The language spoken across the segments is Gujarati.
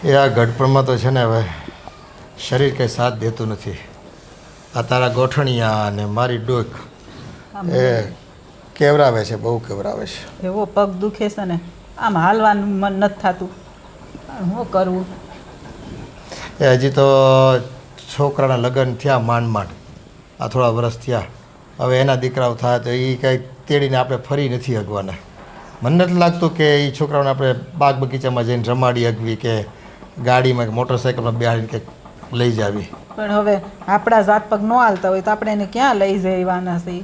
એ આ ગઢપણમાં તો છે ને હવે શરીર કંઈ સાથ દેતું નથી. આ તારા ગોઠણિયા અને મારી ડોક એ કેવરાવે છે, બહુ કેવરાવે છે. એવો પગ દુખે છે ને આમ હાલવાનું મન નથી થતું. શું કરવું? એ હજી તો છોકરાના લગ્ન થયા માંડ આ થોડા વર્ષ થયા. હવે એના દીકરાઓ થાય તો એ કંઈ તેડીને આપણે ફરી નથી હગવાના. મને નથી લાગતું કે એ છોકરાઓને આપણે બાગ બગીચામાં જઈને રમાડી હગવી કે ગાડીમાં કે મોટરસાઇકલમાં બેહાડીને કંઈક લઈ જાવી. પણ હવે આપણા જાત પગ ન હાલતા હોય તો આપણે એને ક્યાં લઈ જવાના છે?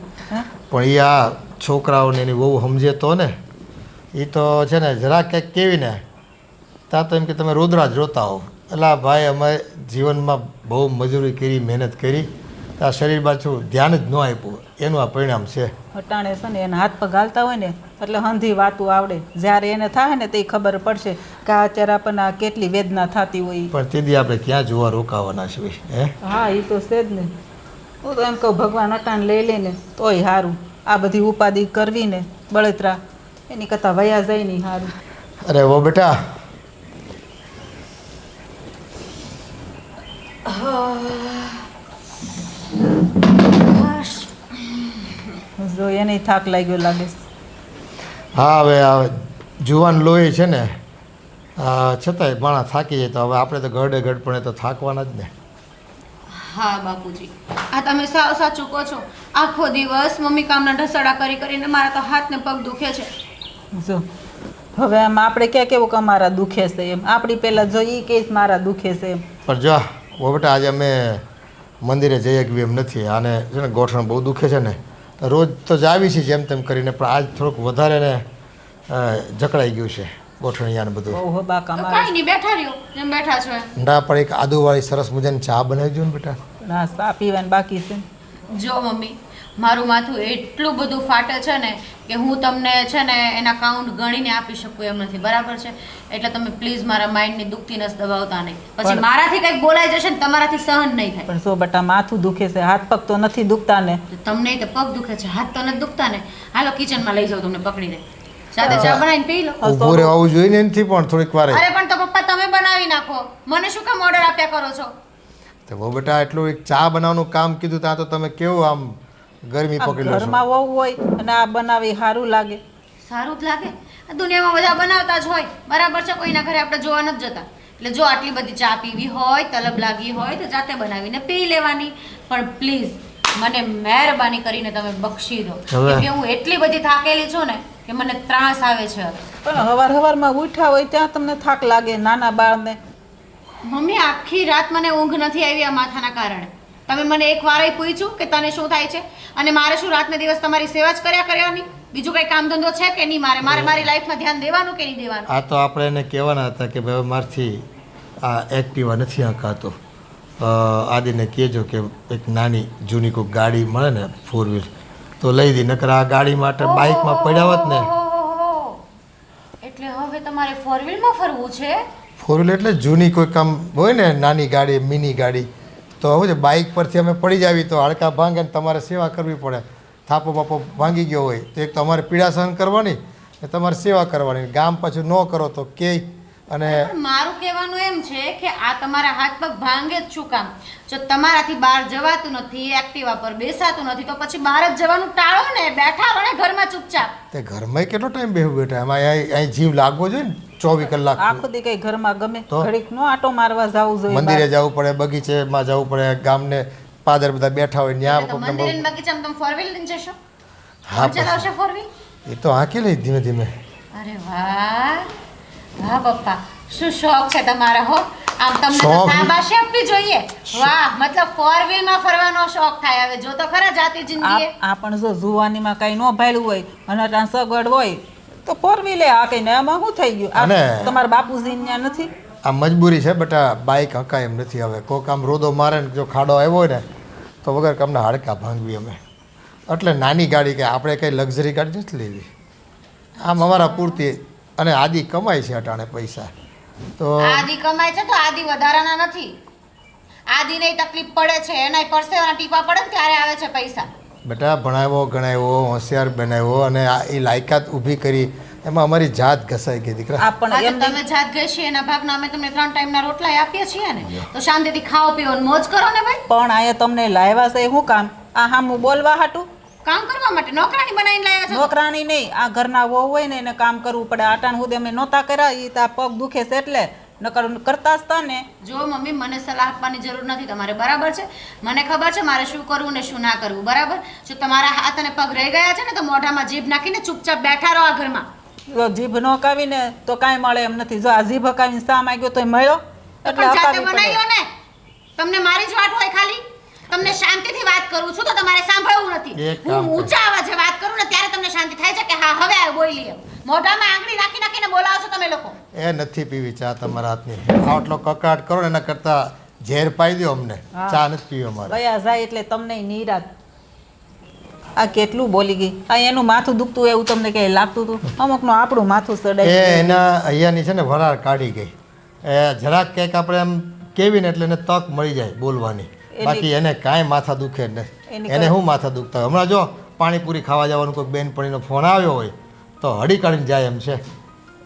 પણ એ આ છોકરાઓને એની બહુ સમજે તો ને એ તો છે ને જરા કંઈક કેવી ને ત્યાં તો એમ કે તમે રોદરા જ રોતા હો. એટલે ભાઈ અમે જીવનમાં બહુ મજૂરી કરી, મહેનત કરી, આ શરીર પાછું ધ્યાન જ ન આપ્યું, એનું આ પરિણામ છે. હટાણે છે ને એના હાથ પગ હાલતા હોય ને એટલે હંધી વાતું આવડે. જ્યારે એને થાય ને તે ખબર પડશે કે અત્યારે આપણને આ કેટલી વેદના થતી હોય. પણ તેથી આપણે ક્યાં જોવા રોકાવાના છીએ? હે? હા, એ તો છે જ ને. હું તો એમ કહું ભગવાન અટાણ લઈ લે ને તોય સારું. આ બધી ઉપાધિ કરવી ને બળતરા એની કરતાં વયા જાય નહીં સારું. અરે વો બેટા, જો એને થાક લાગ્યો લાગે છે. હા હવે આ જુવાન લોહી છે ને છતાંય માણા થાકી જાય તો હવે આપણે તો ગઢે ગઢપણે તો થાકવાના જ ને. હા બાપુજી, આ તમે સાવ સાચું કહો છો. આખો દિવસ મમ્મી કામના ઢસડા કરી કરીને મારા તો હાથ ને પગ દુખે છે. જો હવે આમ આપણે ક્યાં કેવું કે અમારા દુખે છે એમ આપણી પહેલાં જો એ કેસ મારા દુખે છે એમ. પણ જો વો બેટા આજે અમે મંદિરે જઈ શકીએ એમ નથી. આને છે ને ગોઠણ બહુ દુખે છે ને રોજ તો જ આવી છે જેમ તેમ કરીને, પણ આજ થોડુંક વધારે ને જકડાઈ ગયું છે ગોઠણિયાને બધું. બહુ હબા તો કમાય. કાંઈ નહીં, બેઠા રહ્યો જેમ બેઠા છો એમ. ના પણ એક આદુવાળી સરસ મજાની ચા બનાવી દો ને બેટા. ના ચા પીવાની બાકી છે. જો મમ્મી, મારું માથું એટલું બધું ફાટે છે ને કે હું તમને છે ને એના કાઉન્ટ ગણીને આપી શકું એમ નથી, બરાબર છે? એટલે તમે પ્લીઝ મારા માઇન્ડની દુખતી નસ દબાવતા નહીં. પછી મારાથી કંઈક બોલાઈ જશે ને તમારાથી સહન નહીં થાય. પણ જો બટા માથું દુખે છે, હાથ પગ તો નથી દુખતા ને? તો તમને તો પગ દુખે છે, હાથ તો નથી દુખતા ને? હાલો કિચનમાં લઈ જાઉં તમને પકડીને, સાથે ચા બનાવીને પી લો. ઊભું રહેવું જોઈએ ને એનથી પણ થોડીક વાર. અરે પણ તો પપ્પા તમે બનાવી નાખો, મને શું કામ ઓર્ડર આપ્યા કરો છો? તો વો બેટા એટલું એક ચા બનાવવાનું કામ કીધું ત્યાં તો તમે કેવું આમ ગરમી પકડી લો છો. ઘરમાં વહુ હોય અને આ બનાવી સારું લાગે? સારું જ લાગે. આ દુનિયામાં બધા બનાવતા જ હોય, બરાબર છે? કોઈના ઘરે આપણે જોવા નથી જતા. એટલે જો આટલી બધી ચા પીવી હોય, તલબ લાગી હોય તો જાતે બનાવીને પી લેવાની. પણ પ્લીઝ મને મહેરબાની કરીને તમે બક્ષી દો, કેમ કે હું એટલી બધી થાકેલી છું ને કે મને ત્રાસ આવે છે. પણ હવારમાં ઉઠ્યા હોય ત્યાં તમને થાક લાગે નાના બાળને? મમ્મી આખી રાત મને ઊંઘ નથી આવી આ માથાના કારણે. તમે મને એક વારે પૂછ્યું કે તને શું થાય છે? અને મારે શું રાતને દિવસ તમારી સેવા જ કર્યા કરવાની? બીજું કઈ કામ ધંધો છે કે નહીં? મારે મારી લાઈફમાં ધ્યાન દેવાનું કે નહીં દેવાનું? આ તો આપણે એને કહેવાના હતા કે ભાઈ મારથી આ એક્ટિવા નથી હંકાતો. આદિને કહેજો કે એક નાની જૂની કોઈ ગાડી મળે ને 4 વ્હીલ તો લઈ દી, નકર આ ગાડી માટે બાઇકમાં પડ્યા હોત ને. એટલે હવે તમારે 4 વ્હીલમાં ફરવું છે? 4 વ્હીલ એટલે જૂની કોઈ કામ હોય ને, નાની ગાડી, મિની ગાડી. તો હવે બાઇક પરથી અમે પડી જાવી તો હાડકા ભાંગે ને તમારે સેવા કરવી પડે. થાપો બાપો ભાંગી ગયો હોય તો એક તો અમારે પીડા સહન કરવાની ને તમારે સેવા કરવાની. ગામ પાછું ન કરો તો કે. અને મારું કહેવાનું એમ છે કે આ તમારા હાથ પગ ભાંગે જ શું કામ? જો તમારાથી બહાર જવાતું નથી, એક્ટિવા પર બેસાતું નથી, તો પછી બહાર જ જવાનું ટાળો ને, બેઠા રહો ને ઘરમાં ચૂપચાપ. તે ઘરમાં કેટલો ટાઈમ બેહું બેઠા? એમાં અહીં જીવ લાગવો જોઈએ ને 24 કલાક. આખો દી કઈ ઘરમાં ગમે? ઘડીક નો આટો મારવા જવું જોઈએ, મંદિરે જવું પડે, બગીચેમાં જવું પડે, ગામને પાદર બધા બેઠા હોય ત્યાં. મંદિરે બગીચામાં તમે 4 વ્હીલ લઈને જશો? હા ચલાવશે 4 વ્હીલ? એ તો હાંકી લઈ ધીમે ધીમે. અરે વાહ વાહ પપ્પા, શું શોખ છે તમારા હો! આમ તમને તો શાબાશી આપવી જોઈએ. વાહ, મતલબ 4 વ્હીલ માં ફરવાનો શોખ થાય. હવે જો તો ખરા જાતી જિંદગી. આ પણ જો જુવાનીમાં કઈ ન ભાળ્યું હોય અને ત્યાં સગવડ હોય તો 4 વ્હીલે આ કઈ ને આમાં શું થઈ ગયું? તમારા બાપુજી ત્યાં નથી? આ મજબૂરી છે બેટા, બાઇક હંકાય એમ નથી. હવે કોઈક આમ રોદો મારે ને જો ખાડો આવ્યો હોય ને તો વગર કામના હાડકા ભાંગવી અમે. એટલે નાની ગાડી કે આપણે કંઈ લક્ઝરી ગાડી નથી લેવી. આમ અમારા પૂરતી. અને આદિ કમાય છે અટાણે પૈસા તો. આદિ કમાય છે તો આદિ વધારાના નથી. આદિને તકલીફ પડે છે, એના પરસેવાના ટીપા પડે ને ત્યારે આવે છે પૈસા. બેટા ભણાવ્યો, ગણાવ્યો, હોશિયાર બનાવ્યો અને એ લાયકાત ઊભી કરી એમાં અમારી જાત ઘસાઈ ગઈ દીકરા. આ પણ હા, તો એમ તમે જાત ગઈ છે એના ભાગના અમે તમને 3 ટાઈમના રોટલા આપીએ છીએ ને, તો શાંતિથી ખાઓ પીઓ અને મોજ કરો ને ભાઈ. પણ આયા તમને લાવ્યા છે શું કામ? આ હામું બોલવા હાટું? કામ કરવા માટે નોકરાણી બનાવીને લાવ્યા છો. નોકરાણી નહીં, આ ઘરના વહુ હોય ને એને કામ કરવું પડે. આટાણ સુધી અમે નહોતા કર્યા, એ તો આ પગ દુખે છે એટલે નકર કરતા જ તા ને. જો મમ્મી, મને સલાહ આપવાની જરૂર નથી તમારે, બરાબર છે? મને ખબર છે મારે શું કરવું ને શું ના કરવું, બરાબર? જો તમારા હાથ અને પગ રહી ગયા છે ને તો મોઢામાં જીભ નાખીને ચૂપચાપ બેઠા રહો આ ઘરમાં. જો જીભ ન કાવીને તો કાંઈ મળે એમ નથી. જો આ જીભ કાવીને સા માંગ્યો તોય મળ્યો તો એટલે પણ જાતે અપાવી બનાવી પડે. લો ને. તમને મારી જ વાત હોય ખાલી? તમને શાંતિથી વાત કરું છું તો તમારે સાંભળવું નથી. એક કામ હું કર. ઊંચા અવાજે વાત કરું ને ત્યારે તમને શાંતિ થાય છે કે હા હવે આ બોલી એમ. મોઢામાં આંગળી નાખી નાખીને બોલાવો છો તમે લોકો. એ નથી પીવી ચા તમારા હાથની. આટલો કકડાટ કરો ને એના કરતાં ઝેર પાઈ દો અમને. હા. ચા નથી પીવી અમારે. વયા જાય એટલે તમને નિરાત. આ કેટલું બોલી ગઈ. આ એનું માથું દુખતું હોય એવું તમને કઈ લાગતું હતું? અમુકનું આપણું માથું એ સડાય. એના અહીંયાની છે ને વરાળ કાઢી ગઈ. એ જરાક કંઈક આપણે એમ કેવી ને એટલે એને તક મળી જાય બોલવાની. બાકી એને કાંઈ માથા દુખે જ એની નહીં. એને શું માથા દુખતા હોય? હમણાં જો પાણીપુરી ખાવા જવાનું કોઈ બેનપણીનો ફોન આવ્યો હોય તો હળી કાઢીને જાય એમ છે.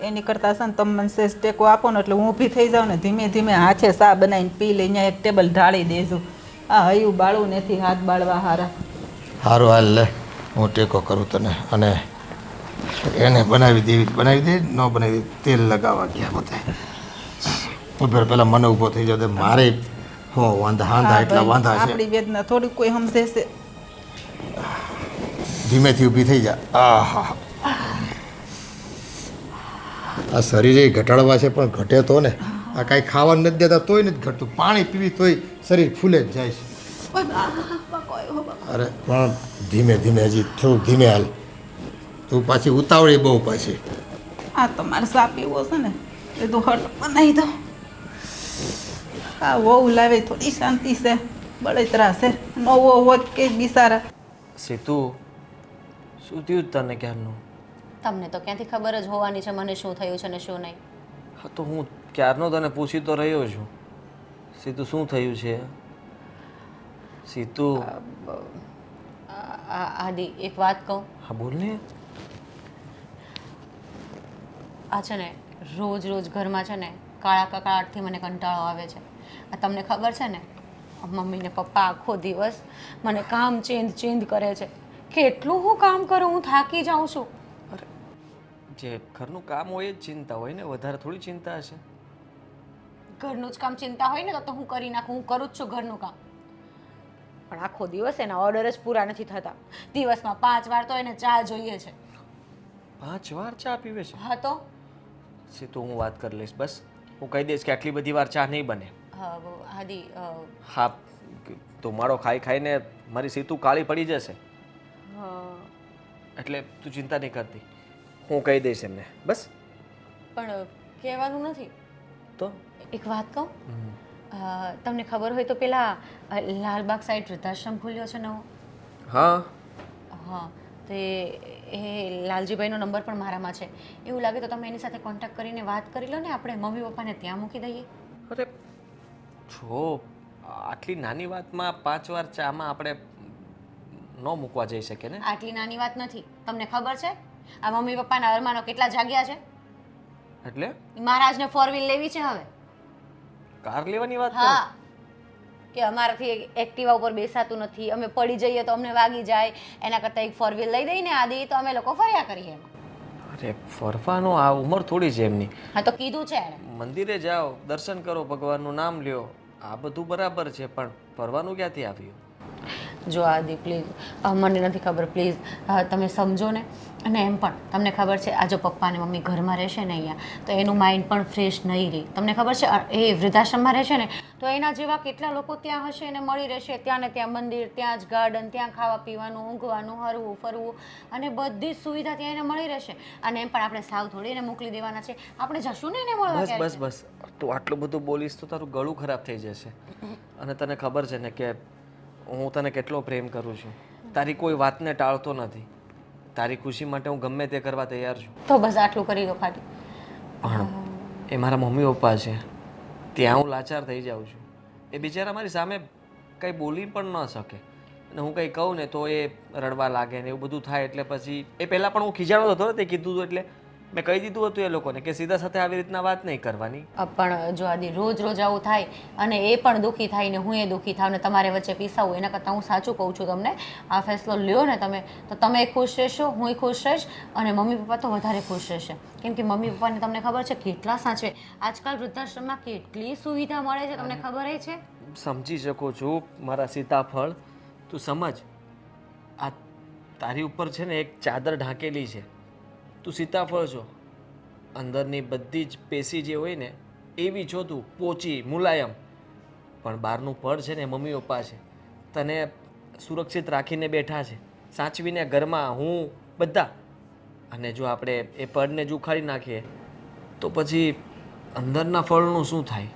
એની કરતાં છે ને તમે મને સેજ ટેકો આપો ને એટલે હું ઊભી થઈ જાઉં ને ધીમે ધીમે હાથે સા બનાવીને પી લઈ. અહીંયા એક ટેબલ ઢાળી દેજો. આ હયું બાળું નથી હાથ બાળવા હારા. સારું હાલ લે, હું ટેકો કરું તને. અને એને બનાવી દે, ન બનાવી દે તેલ લગાવવા ગયા બધા. ઉભેર પહેલાં મને ઊભો થઈ જાવ. મારે હો વાંધા એટલા વાંધા છે. આપણી વેદના થોડી કોઈ સમજે છે. ધીમેથી ઊભી થઈ જા. આહા, આ શરીરે ઘટાડવા છે પણ ઘટે તો ને. આ કાંઈ ખાવાનું નથી દેતા તોય નથી ઘટતું. પાણી પીવી તોય શરીર ફૂલે જ જાય છે. અરે પણ ધીમે ધીમે, હજી થોડુંક ધીમે હાલ. તું પાછી ઉતાવળી બહુ પાછી. આ તમારે સા પીવો છે ને એ તો હટ બનાવી દો. આ વહુ લાવે થોડી શાંતિ છે, બળતરા છે. નવો હોત કે બિસારા. સીતુ, શું થયું તને ક્યારનું? તમને તો ક્યાંથી ખબર જ હોવાની છે મને શું થયું છે ને શું નહીં. હા તો હું ક્યારનો તને પૂછી તો રહ્યો છું. સીતુ શું થયું છે? સીતુ, આદિ, એક વાત કહું? હા બોલ ને. આ છે ને રોજ રોજ ઘરમાં છે ને કાળા કકળાટથી મને કંટાળો આવે છે. આ તમને ખબર છે ને, મમ્મી ને પપ્પા આખો દિવસ મને કામ ચેન્જ કરે છે. કેટલું હું કામ કરું, હું થાકી જાઉં છું. અરે, જે ઘરનું કામ હોય એ જ ચિંતા હોય ને, વધારે થોડી ચિંતા હશે. ઘરનું જ કામ ચિંતા હોય ને તો હું કરી નાખું. હું કરું જ છું ઘરનું કામ, પણ આખો દિવસ એના ઓર્ડર જ પૂરા નથી થતા. દિવસમાં 5 વાર તો એને ચા જોઈએ છે. 5 વાર ચા પીવે છે? હા તો સીતુ, હું વાત કરી લઈશ. બસ હું કહી દઈશ કે આટલી બધી વાર ચા નહીં બને. આદિ, હા, તો મારો ખાઈ ખાઈને મારી સીતુ કાળી પડી જશે. એટલે તું ચિંતા નહીં કરતી, હું કહી દઈશ એમને. બસ. પણ કહેવાનું નથી તો એક વાત કહું? તમને ખબર હોય તો પેલા લાલબાગ સાઈડ વૃદ્ધાશ્રમ ખુલ્યો છે નવો. હા હા, તો એ લાલજીભાઈનો નંબર પણ મારામાં છે. એવું લાગે તો તમે એની સાથે કોન્ટેક્ટ કરીને વાત કરી લો ને. આપણે મમ્મી પપ્પાને ત્યાં મૂકી દઈએ. અરે જો આટલી નાની વાતમાં 5 વાર ચામાં આપણે ન મૂકવા જઈ શકીએ ને. આટલી નાની વાત નથી. તમને ખબર છે આ મમ્મી પપ્પાના અરમાનો કેટલા જાગ્યા છે? એટલે મહારાજને 4 વ્હીલ લેવી છે હવે. કાર લેવાની વાત કરે? હા, કે અમારાથી એક્ટિવા ઉપર બેસાતું નથી, અમે પડી જઈએ તો અમને વાગી જાય, એના કરતાં એક 4 વ્હીલ લઈ દઈને આદિ તો અમે લોકો ફર્યા કરીએ એમાં. અરે ફરવાનો આ ઉંમર થોડી છે એમની. હા તો કીધું છે એણે. મંદિરે જાઓ, દર્શન કરો, ભગવાનનું નામ લ્યો, આ બધું બરાબર છે, પણ ફરવાનું ક્યાંથી આવ્યું? જો આદિ પ્લીઝ, મને નથી ખબર, પ્લીઝ તમે સમજો ને. અને એમ પણ તમને ખબર છે આ જો પપ્પા અને મમ્મી ઘરમાં રહેશે ને અહીંયા, તો એનું માઇન્ડ પણ ફ્રેશ નહીં રહે. તમને ખબર છે એ વૃદ્ધાશ્રમમાં રહેશે ને તો એના જેવા કેટલા લોકો ત્યાં હશે, એને મળી રહેશે. ત્યાં ને ત્યાં મંદિર, ત્યાં જ ગાર્ડન, ત્યાં ખાવા પીવાનું, ઊંઘવાનું, હરવું ફરવું અને બધી જ સુવિધા ત્યાં એને મળી રહેશે. અને એમ પણ આપણે સાવ થોડી એને મોકલી દેવાના છે. આપણે જશું ને એને મળવા. બસ બસ બસ, તું આટલું બધું બોલીશ તો તારું ગળું ખરાબ થઈ જશે. અને તને ખબર છે ને કે હું તને કેટલો પ્રેમ કરું છું. તારી કોઈ વાતને ટાળતો નથી. તારી ખુશી માટે હું ગમે તે કરવા તૈયાર છું. તો બસ આટલું કરી દો ખાલી. પણ એ મારા મમ્મી પપ્પા છે, ત્યાં હું લાચાર થઈ જાઉં છું. એ બિચારા મારી સામે કંઈ બોલી પણ ન શકે. અને હું કંઈ કહું ને તો એ રડવા લાગે ને એવું બધું થાય. એટલે પછી એ પહેલાં પણ હું ખીજાણો હતો ને તે કીધું હતું એટલે મેં કહી દીધું હતું એ લોકોને કે સીધા સાથે આવી રીતના વાત નહીં કરવાની. પણ જો આદિ રોજ રોજ આવું થાય અને એ પણ દુઃખી થાય ને હું એ દુઃખી થાવ ને તમારે વચ્ચે પીસાવું, એના કરતાં હું સાચું કહું છું તમને, આ ફેસલો લ્યો ને તમે તો તમે ખુશ રહેશો, હું ખુશ રહીશ અને મમ્મી પપ્પા તો વધારે ખુશ રહેશે. કેમ કે મમ્મી પપ્પાને તમને ખબર છે કેટલા સાચવે. આજકાલ વૃદ્ધાશ્રમમાં કેટલી સુવિધા મળે છે, તમને ખબર છે? સમજી શકું છું મારા સીતાફળ, તું સમજ. આ તારી ઉપર છે ને એક ચાદર ઢાંકેલી છે. તું સીતાફળ છો, અંદરની બધી જ પેશી જે હોય ને એવી છો તું, પોચી મુલાયમ. પણ બહારનું પડ છે ને મમ્મી પપ્પા છે, તને સુરક્ષિત રાખીને બેઠા છે, સાચવીને ઘરમાં હું બધા. અને જો આપણે એ પડને જ ઉખાડી નાખીએ તો પછી અંદરના ફળનું શું થાય?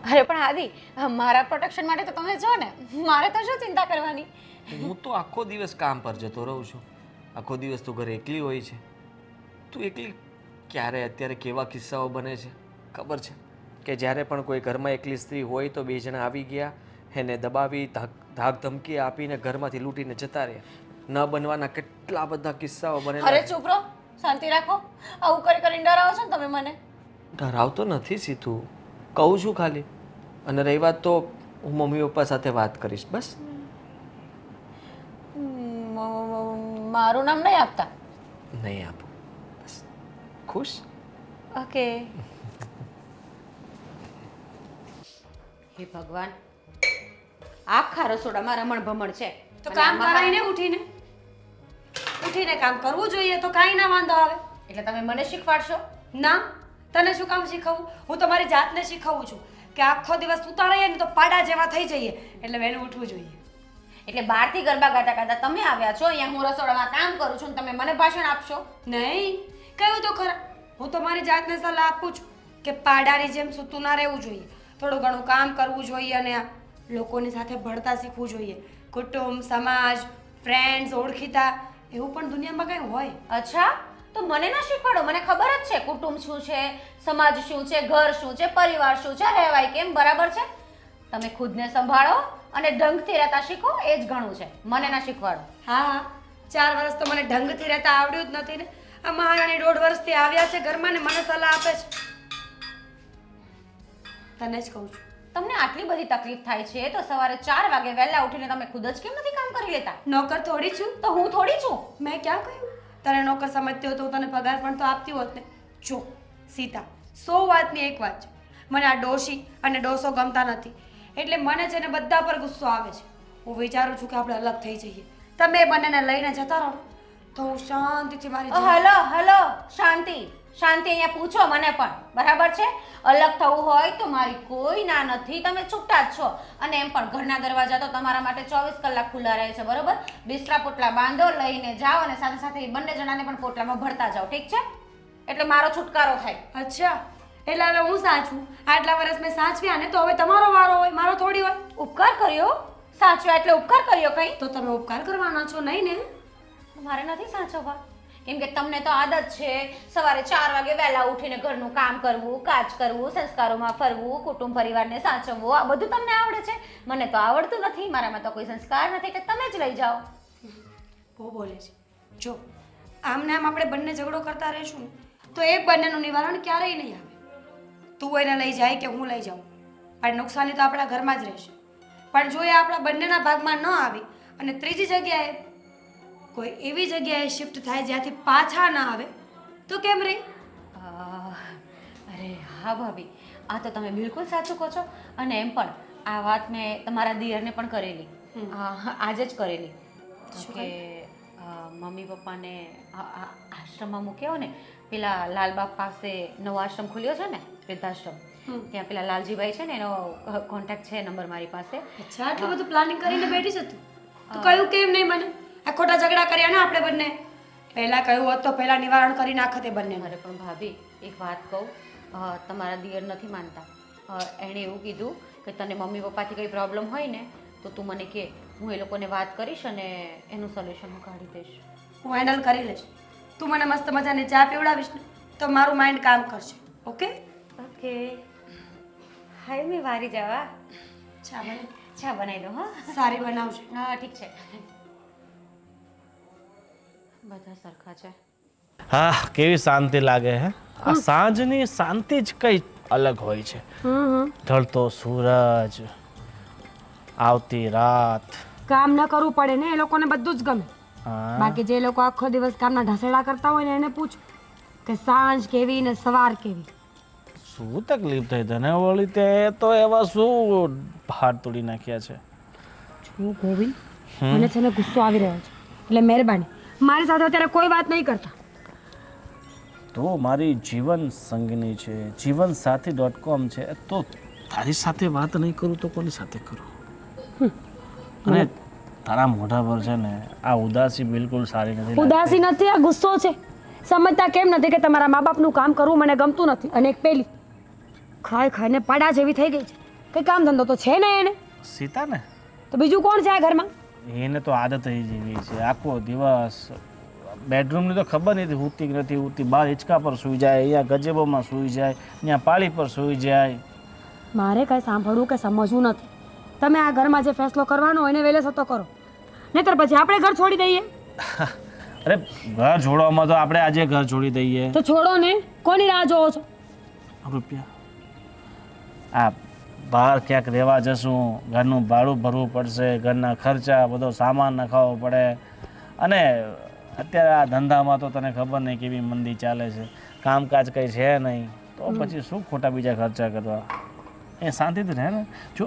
અરે પણ આદિ, મારા પ્રોટેક્શન માટે તો તમે જો ને, મારે તો શું ચિંતા કરવાની? હું તો આખો દિવસ કામ પર જતો રહું છું, આખો દિવસ તું ઘરે એકલી હોય છે. તું એકલી ક્યારે અત્યારે કેવા કિસ્સાઓ બને છે ખબર છે કે જ્યારે પણ કોઈ ઘરમાં એકલી સ્ત્રી હોય તો 2 જણા આવી ગયા, એને દબાવી ધાક ધમકી આપીને ઘરમાંથી લૂંટીને જતા રહ્યા. ન બનવાના કેટલા બધા કિસ્સાઓ બનેલા. અરે ચૂપ રહો, શાંતિ રાખો. આવું કરીને ડરાવો છો ને તમે મને. ડરાવતો નથી સીધું, કહું છું ખાલી. અને રહી વાત તો હું મમ્મી પપ્પા સાથે વાત કરીશ બસ. મારું નામ નહીં આપતા? નહીં આપું બસ. ખુશ? ઓકે. હે ભગવાન, આખા રસોડામાં રમણ ભમણ છે. તો કામ કરાઈને ઉઠીને કામ કરવું જોઈએ તો કાંઈ ના વાંધો આવે. એટલે તમે મને શીખવાડશો? ના, તને શું કામ શીખવું? હું તમારી જાતને શીખવું છું કે આખો દિવસ સુતા રહીએ ને તો પાડા જેવા થઈ જઈએ, એટલે વહેલું ઉઠવું જોઈએ. એટલે બહારથી ગરબા ગાતા ગાતા તમે આવ્યા છો, અહીંયા હું રસોડામાં કામ કરું છું ને તમે મને ભાષણ આપશો? નહીં, કહ્યું તો ખરા. હું તો મારી જાતને સલાહ આપું છું કે પાડાની જેમ સૂતું ના રહેવું જોઈએ, થોડું ઘણું કામ કરવું જોઈએ અને લોકોની સાથે ભળતા શીખવું જોઈએ. કુટુંબ, સમાજ, ફ્રેન્ડ્સ, ઓળખીતા એવું પણ દુનિયામાં કંઈ હોય. અચ્છા, તો મને ના શીખવાડો. મને ખબર જ છે કુટુંબ શું છે, સમાજ શું છે, ઘર શું છે, પરિવાર શું છે, રહેવાય કેમ, બરાબર છે. તમે ખુદને સંભાળો અને ઢંગથી રહેતા શીખો, એ જ ઘણું છે. મને ના શીખવાડો. હા, 4 વર્ષ તો મને ઢંગથી રહેતા આવડ્યું જ નથી ને. આ મહારાણી 1.5 વર્ષથી આવ્યા છે ઘરમાં ને મને સલાહ આપે છે. તને જ કહું છું. તમને આટલી બધી તકલીફ થાય છે તો સવારે 4 વાગે વહેલા ઉઠીને તમે ખુદ જ કેમ નથી કામ કરી લેતા? નોકર થોડી છું. તો હું થોડી છું. મેં ક્યાં કહ્યું? તને નોકર સમજતી હોત તો હું તને પગાર પણ તો આપતી હોત ને. જો સીતા, 100 વાતની એક વાત છે. મને આ ડોશી અને ડોસો ગમતા નથી, એટલે મને છે ને બધા પર ગુસ્સો આવે છે. હું વિચારું છું કે આપણે અલગ થઈ જઈએ. તમે બંનેને લઈને જતા રહો તો હું શાંતિથી મારી હલો, શાંતિ અહીંયા પૂછો મને પણ, બરાબર છે? અલગ થવું હોય તો મારી કોઈ ના નથી, તમે છૂટા જ છો. અને એમ પણ ઘરના દરવાજા તો તમારા માટે 24 કલાક ખુલ્લા રહે છે, બરોબર? બિસ્તરા પોટલા બાંધો, લઈને જાઓ અને સાથે સાથે એ બંને જણાને પણ પોટલામાં ભરતા જાઓ, ઠીક છે? એટલે મારો છુટકારો થાય. અચ્છા, એટલે હવે હું સાચું? આટલા વર્ષ મેં સાચવ્યા ને, તો હવે તમારો વારો હોય, મારો થોડી હોય. ઉપકાર કર્યો? સાચવ્યા એટલે ઉપકાર કર્યો કઈ? તો તમે ઉપકાર કરવાના છો નહીં ને? મારે નથી સાચવવા, કેમ કે તમને તો આદત છે સવારે 4 વાગે વહેલા ઉઠીને ઘરનું કામ કરવું, કાજ કરવું, સંસ્કારોમાં ફરવું, કુટુંબ પરિવારને સાચવવું, આ બધું તમને આવડે છે. મને તો આવડતું નથી, મારામાં તો કોઈ સંસ્કાર નથી, એટલે તમે જ લઈ જાઓ. બહુ બોલે છે. જો આમને આમ આપણે બંને ઝઘડો કરતા રહીશું ને તો એ બંનેનું નિવારણ ક્યારેય નહીં આવે. તું એને લઈ જાય કે હું લઈ જાઉં, પણ નુકસાની તો આપણા ઘરમાં જ રહેશે. પણ જો એ આપણા બંનેના ભાગમાં ન આવી અને ત્રીજી જગ્યાએ કોઈ એવી જગ્યાએ શિફ્ટ થાય જ્યાંથી પાછા ના આવે તો કેમ રહી? અરે હા ભાભી, આ તો તમે બિલકુલ સાચું કહો છો. અને એમ પણ આ વાત મેં તમારા દિયરને પણ કરેલી, આજે જ કરેલી કે મમ્મી પપ્પાને આશ્રમમાં મૂક્યો ને, પેલા લાલબાગ પાસે નવો આશ્રમ ખુલ્યો છે ને, વૃદ્ધાશ્રમ, ત્યાં પેલા લાલજીભાઈ છે ને, એનો કોન્ટેક્ટ છે, નંબર મારી પાસે. અચ્છા, આટલું બધું પ્લાનિંગ કરીને બેઠી છે તું? તો કયું કેમ નહીં મને? આ ખોટા ઝઘડા કર્યા ને આપણે બંને. પહેલા કહ્યું હોત તો પહેલા નિવારણ કરી નાખત એ બંને. અરે પણ ભાભી એક વાત કહું, તમારા દિયર નથી માનતા. એણે એવું કીધું કે તને મમ્મી પપ્પાથી કંઈ પ્રોબ્લેમ હોય ને તો તું મને કહે, હું એ લોકોને વાત કરીશ અને એનું સોલ્યુશન હું કાઢી દઈશ. હું હેન્ડલ કરી લઈશ. તું મને મસ્ત મજાની ચા પીવડાવીશ ને તો મારું માઇન્ડ કામ કરશે. Okay okay. હાય મેં વારી જવા ચા બનાવી દો. હા સારી બનાવજો. હા ઠીક છે. બધા સરખા છે. હા, કેવી શાંતિ લાગે હે. આ સાંજની શાંતિ જ કઈ અલગ હોય છે. ઢળતો સૂરજ, આવતી રાત. કામ ન કરવું પડે ને એ લોકોને બધું જ ગમે. હા, બાકી જે લોકો આખો દિવસ કામના ઢસેડા કરતા હોય ને એને પૂછ કે સાંજ કેવી ને સવાર કેવી. શું તકલીફ થઈ તને વળી? તે તો એવા શું હાથ તોડી નાખ્યા છે. હું ગોવિંદ મને છે ને ગુસ્સો આવી રહ્યો છે એટલે મહેરબાની મારી સાથે અત્યારે કોઈ વાત નહીં કરતા. તો મારી જીવન સંગીની છે, જીવનસાથી.com છે, તો તારી સાથે વાત નહીં કરું તો કોની સાથે કરું? અને તારા મોઢા પર છે ને આ ઉદાસી બિલકુલ સારી નથી લાગતી. ઉદાસી નથી, આ ગુસ્સો છે. સમજતા કેમ નથી કે તમારા મા બાપનું કામ કરવું મને ગમતું નથી. અને એક પેલી ખાઈ ખાઈને પાડા જેવી થઈ ગઈ છે. કંઈ કામ ધંધો તો છે ને એને, સીતા ને તો બીજું કોણ છે આ ઘરમાં? એને તો આદત થઈ જેવી છે. આખો દિવસ બેડરૂમની તો ખબર નથી હોતી કે નથી હોતી. બહાર હિંચકા પર સૂઈ જાય, અહીંયા ગજેબોમાં સૂઈ જાય, અહીંયા પાળી પર સૂઈ જાય. મારે કાંઈ સાંભળવું કે સમજવું નથી. તમે આ ઘરમાં જે ફેસલો કરવાનો હોય એને વહેલે સતો કરો, નહીતર પછી આપણે ઘર છોડી દઈએ. અરે ઘર છોડવામાં તો આપણે આજે ઘર છોડી દઈએ. તો છોડો ને, કોની રાહ જોવો છો? રૂપિયા આ બહાર ક્યાંક રહેવા જશું, ઘરનું ભાડું ભરવું પડશે, ઘરના ખર્ચા, બધો સામાન નખાવવો પડે. અને અત્યારે આ ધંધામાં તો તને ખબર નહીં કેવી મંદી ચાલે છે, કામકાજ કંઈ છે નહીં, તો પછી શું ખોટા બીજા ખર્ચા કરવા? એ શાંતિથી રહે ને. જો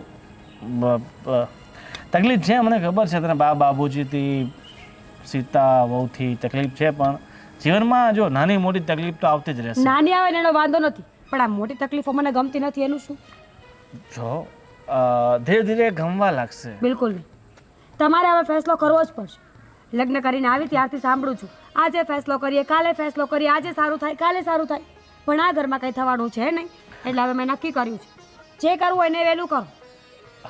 તકલીફ છે મને ખબર છે તને, બાબુજીથી, સીતા વહુથી તકલીફ છે, પણ જીવનમાં જો નાની મોટી તકલીફ તો આવતી જ રહેશે. નાની આવે ને એનો વાંધો નથી, પણ આ મોટી તકલીફો મને ગમતી નથી. એનું શું? જો ધીરે ધીરે ગમવા લાગશે. બિલકુલ નહીં. તમારે હવે ફેસલો કરવો જ પડશે. લગ્ન કરીને આવી ત્યારથી સાંભળું છું, આજે ફેસલો કરીએ, કાલે ફેસલો કરીએ, આજે સારું થાય, કાલે સારું થાય, પણ આ ઘરમાં કંઈ થવાનું છે નહીં. એટલે હવે મેં નક્કી કર્યું છે, જે કરવું એને વહેલું કરો.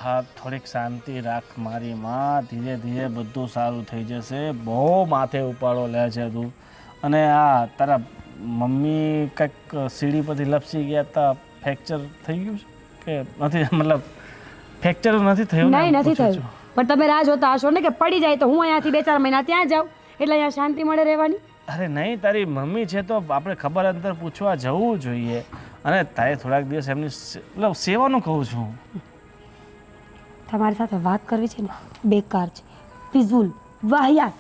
હા, થોડીક શાંતિ રાખ મારી માં. ધીરે ધીરે બધું સારું થઈ જશે. બહુ માથે ઉપાડો લે છે તું. અને આ તારા મમ્મી કંઈક સીડી પરથી લપસી ગયા હતા, ફ્રેક્ચર થઈ ગયું છે કે નથી? મતલબ ફ્રેક્ચર નથી થયું? નહીં, નથી થયું. પણ તમે રાહ જોતા હશો ને કે પડી જાય તો હું અહીંયાથી 2-4 મહિના ત્યાં જાઉં, એટલે અહીંયા શાંતિ મળે રહેવાની. અરે નહીં, તારી મમ્મી છે તો આપણે ખબર અંતર પૂછવા જવું જોઈએ. અને તારે થોડાક દિવસ એમની મતલબ સેવાનું કહું છું. તમારી સાથે વાત કરવી છે ને બેકાર છે, ફિઝૂલ, વાહિયાત.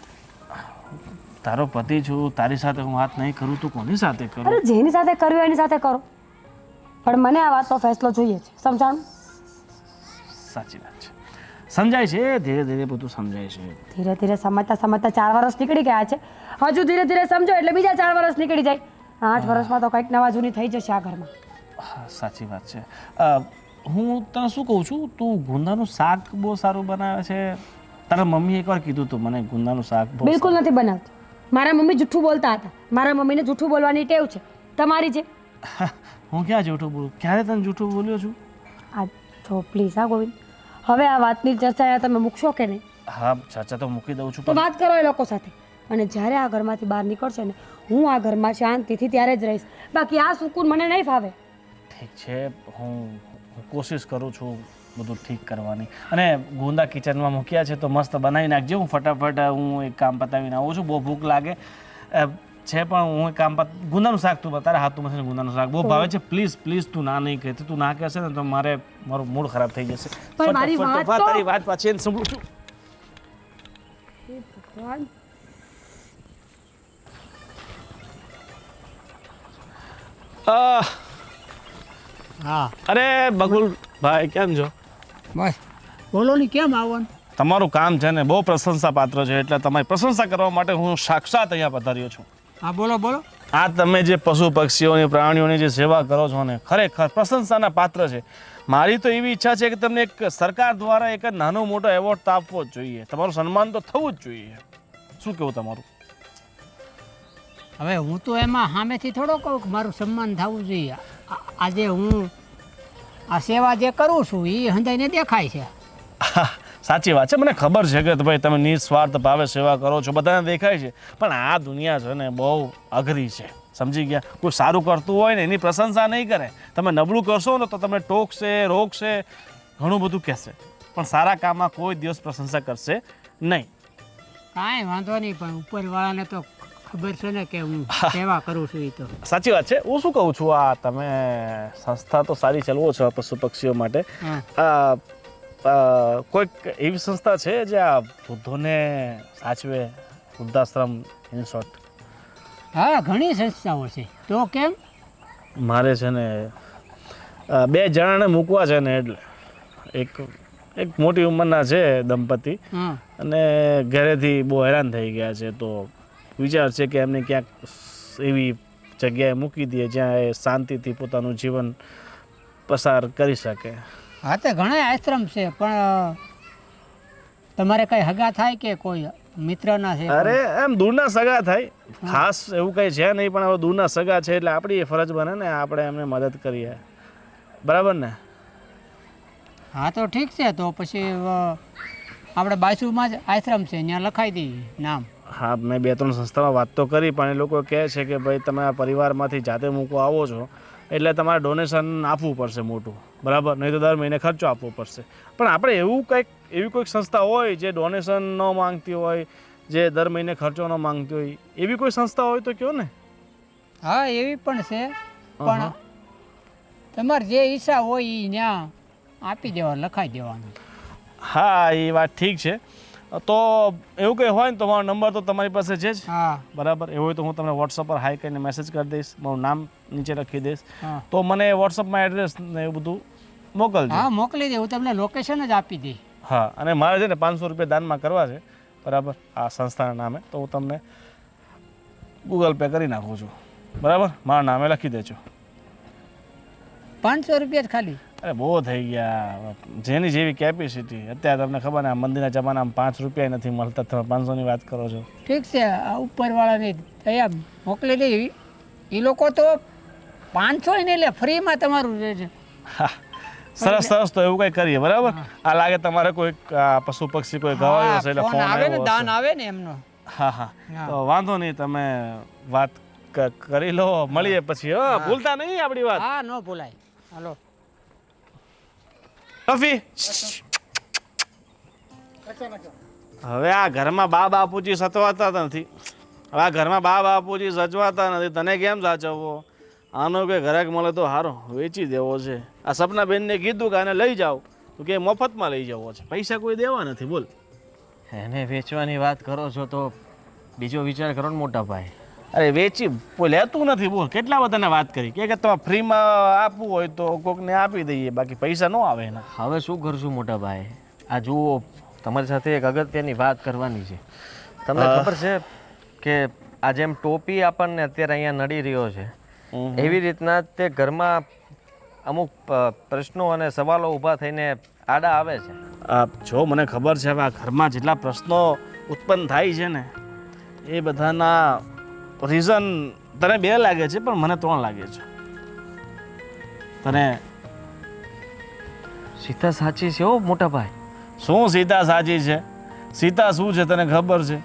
તારો પતિ છું, તારી સાથે હું વાત નહીં કરું તો કોની સાથે કરું? અરે જેની સાથે કરવી હોય એની સાથે કરો, પણ મને આ વાતનો ફેસલો જોઈએ છે. સમજાણું? સાચી વાત છે, સમજાય છે. ધીરે ધીરે બધું સમજાય છે. ધીરે ધીરે સમજતા સમજતા 4 વર્ષ નીકળી ગયા છે. હજુ ધીરે ધીરે સમજો એટલે બીજા 4 વર્ષ નીકળી જાય. 8 વર્ષમાં તો કંઈક નવા જૂની થઈ જશે આ ઘરમાં. હા, સાચી વાત છે. હું તને શું કહું છું, તું ગુંદાનું શાક બહુ સારું બનાવે છે. તારા મમ્મી એકવાર કીધું હતું મને ગુંદાનું શાક બહુ બિલકુલ નથી બનાવતી. મારા મમ્મી જૂઠું બોલતા હતા. મારા મમ્મીને જૂઠું બોલવાની ટેવ છે. તમારી છે? હું ક્યાં જૂઠું બોલું? ક્યારે તને જૂઠું બોલ્યો છું? આ જો પ્લીઝ હા ગોવિંદ, હવે આ વાતની ચર્ચા તમે મૂકશો કે નહીં? હા, ચર્ચા તો મૂકી દઉં છું, તો પણ વાત કરો એ લોકો સાથે. અને જ્યારે આ ઘરમાંથી બહાર નીકળશે ને, હું આ ઘરમાં શાંતિથી ત્યારે જ રહીશ. બાકી આ સુકૂન મને નહીં ફાવે. ઠીક છે, હું કોશિશ કરું છું બધું ઠીક કરવાની. અને ગુંદા કિચનમાં મૂક્યા છે તો મસ્ત બનાવી નાખજે. હું ફટાફટ હું એક કામ પતાવીને આવું છું. બહુ ભૂખ લાગે છે પણ હું એક કામ ગુંદાનું શાક તું તારા હાથનું મસ્ત ગુંદાનું શાક બહુ ભાવે છે. પ્લીઝ પ્લીઝ તું ના નહીં કહેતી. તું ના કહેશે ને તો મારું મૂડ ખરાબ થઈ જશે. પણ મારી વાત તો- તારી વાત પાછી સાંભળું છું. ભગવાન, હા અરે બકુલ ભાઈ, કેમ છો? બસ બોલો ને, કેમ આવવાનું? તમારું કામ છે ને બહુ પ્રશંસા પાત્ર છે, એટલે તમારી પ્રશંસા કરવા માટે હું સાક્ષાત અહીંયા પધાર્યો છું. હા બોલો બોલો. આ તમે જે પશુ પક્ષીઓની પ્રાણીઓની જે સેવા કરો છો ને, ખરેખર પ્રશંસાના પાત્ર છે. મારી તો એવી ઈચ્છા છે કે તમને એક સરકાર દ્વારા એક નાનો મોટો એવોર્ડ તો આપવો જ જોઈએ. તમારું સન્માન તો થવું જ જોઈએ. શું કેવું તમારું? હવે હું તો એમાં સામેથી થોડો કહું કે મારું સન્માન થવું જોઈએ. આજે હું આ સેવા જે કરું છું એ હંધાઈને દેખાય છે. સાચી વાત છે, મને ખબર છે કે ભાઈ તમે નિસ્વાર્થ ભાવે સેવા કરો છો, બધાને દેખાય છે. પણ આ દુનિયા છે ને બહુ અઘરી છે, સમજી ગયા? કોઈ સારું કરતું હોય ને એની પ્રશંસા નહીં કરે. તમે નબળું કરશો ને તો તમે ટોકશે, રોકશે, ઘણું બધું કહેશે, પણ સારા કામમાં કોઈ દિવસ પ્રશંસા કરશે નહીં. કાંઈ વાંધો નહીં, પણ ઉપરવાળાને તો ખબર છે ને કે હું સેવા કરું છું એ તો. સાચી વાત છે. હું શું કહું છું, આ તમે સંસ્થા તો સારી ચલાવો છો પશુ પક્ષીઓ માટે. હા. કોઈક એવી સંસ્થા છે જે આ વૃદ્ધોને સાચવે, વૃદ્ધાશ્રમ ઇન શોર્ટ? હા, ઘણી સંસ્થાઓ છે. તો કેમ? મારે છે ને 2 જણાને મૂકવા છે ને, એટલે એક મોટી ઉંમરના છે દંપતી, હા. અને ઘરેથી બહુ હેરાન થઈ ગયા છે. તો વિચાર છે કે એમને ક્યાંક એવી જગ્યાએ મૂકી દઈએ જ્યાં એ શાંતિથી પોતાનું જીવન પસાર કરી શકે. હા, તો ઘણા આશ્રમ છે, પણ તમારે કઈ હગા થાય કે કોઈ મિત્રના છે? અરે એમ દૂરના સગા થાય, ખાસ એવું કંઈ છે નહીં, પણ હવે દૂરના સગા છે એટલે આપણી ફરજ બને ને આપણે એમને મદદ કરીએ. બરાબર ને? હા, તો ઠીક છે. તો પછી આપણે બાજુમાં જ આશ્રમ છે, ત્યાં લખાઈ દઈએ નામ. હા, મેં 2-3 સંસ્થામાં વાત તો કરી, પણ એ લોકો કહે છે કે ભાઈ તમે આ પરિવારમાંથી જાતે મૂકવા આવો છો એટલે તમારે ડોનેશન આપવું પડશે મોટું, બરાબર? નહીં તો દર મહિને ખર્ચો આપવો પડશે. પણ આપણે એવી કોઈક સંસ્થા હોય જે ડોનેશન ન માંગતી હોય, જે દર મહિને ખર્ચો ન માંગતી હોય, એવી કોઈ સંસ્થા હોય તો કહો ને. હા, એવી પણ છે, પણ તમારે જે ઈચ્છા હોય એ ત્યાં આપી દેવા, લખાઈ દેવાનું. હા, એ વાત ઠીક છે. તો એવું કંઈ હોય ને તો મારો નંબર તો તમારી પાસે છે જ, હા. બરાબર? એવું હોય તો હું તમને વોટ્સઅપ પર હાઈ કરીને મેસેજ કરી દઈશ, મારું નામ નીચે લખી દઈશ. હા. તો મને વોટ્સઅપમાં એડ્રેસ ને એવું બધું મોકલજો. હા, મોકલી દે. હું તમને લોકેશન જ આપી દઈ. હા, અને મારે છે ને 500 રૂપિયા દાનમાં કરવા છે, બરાબર, આ સંસ્થાના નામે. તો હું તમને ગૂગલ પે કરી નાખું છું, બરાબર? મારા નામે લખી દેજો. 500 રૂપિયા જ ખાલી? અરે બહુ થઈ ગયા, જેની જેવી કેપેસિટી. અત્યારે તમને ખબર ને આ મંદિરના જમાનામાં 5 રૂપિયા નથી મળતા, તમે 500ની વાત કરો છો. ઠીક છે, આ ઉપરવાળાને તૈયાર મોકલી દે. એ લોકો તો 500 ને લે, ફ્રીમાં તમારું રહે છે. હા, સરસ સરસ. તો એવું કંઈ કરીએ, બરાબર? આ લાગે તમારે કોઈ પશુ પક્ષી કોઈ ગવાયો હશે એટલે ફોન આવે ને, આવ્યો દાન હશે. આવે ને એમનો. હા હા, તો વાંધો નહીં, તમે વાત કરી લો, મળીએ પછી. હા, ભૂલતા નહીં આપણી વાત. હા, ન ભૂલાય. હાલો. રફી, હવે આ ઘરમાં બા બાપુજી સચવાતા નથી. હવે આ ઘરમાં બા બાપુજી સચવાતા નથી, તને કેમ સાચવવો? આનો કે ઘરાક મળે તો સારો વેચી દેવો છે. આ સપનાબેનને કીધું કે આને લઈ જાઓ, તો કે મફતમાં લઈ જવો છે, પૈસા કોઈ દેવા નથી. બોલ. એને વેચવાની વાત કરો છો તો બીજો વિચાર કરો ને મોટા ભાઈ. અરે વેચી કોઈ લેતું નથી. બોલ, કેટલા બધાને વાત કરી કે તમે ફ્રીમાં આપવું હોય તો કોકને આપી દઈએ, બાકી પૈસા ન આવે એના. હવે શું કરશું મોટા ભાઈ? આ જુઓ, તમારી સાથે એક અગત્યની વાત કરવાની છે. તમને ખબર છે કે આ જેમ ટોપી આપણને અત્યારે અહીંયા નડી રહ્યો છે, એવી રીતના તે ઘરમાં અમુક પ્રશ્નો અને સવાલો ઊભા થઈને આડા આવે છે. જો મને ખબર છે, હવે આ ઘરમાં જેટલા પ્રશ્નો ઉત્પન્ન થાય છે ને, એ બધાના રીઝન તને 2 લાગે છે, પણ મને 3 લાગે છે. તને સીતા સાચી છે હો મોટા ભાઈ. શું સીતા સાચી છે? સીતા શું છે તને ખબર છે?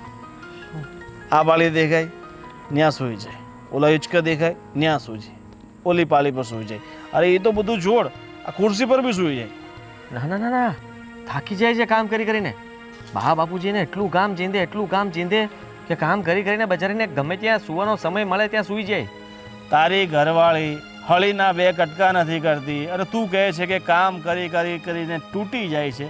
આ પાળી દેખાય ન્યા સૂઈ જાય, ઓલા હિંચકા દેખાય ન્યા સૂઈ જાય, ઓલી પાળી પર સૂઈ જાય. અરે એ તો બધું છોડ, આ ખુરશી પર બી સૂઈ જાય. ના ના ના ના, થાકી જાય છે કામ કરી કરીને. બા બાપુજીને એટલું કામ ચીંધે કે કામ કરી કરીને બચારીને ગમે ત્યાં સૂવાનો સમય મળે ત્યાં સૂઈ જાય. તારી ઘરવાળી હળીના 2 કટકા નથી કરતી, અને તું કહે છે કે કામ કરીને તૂટી જાય છે.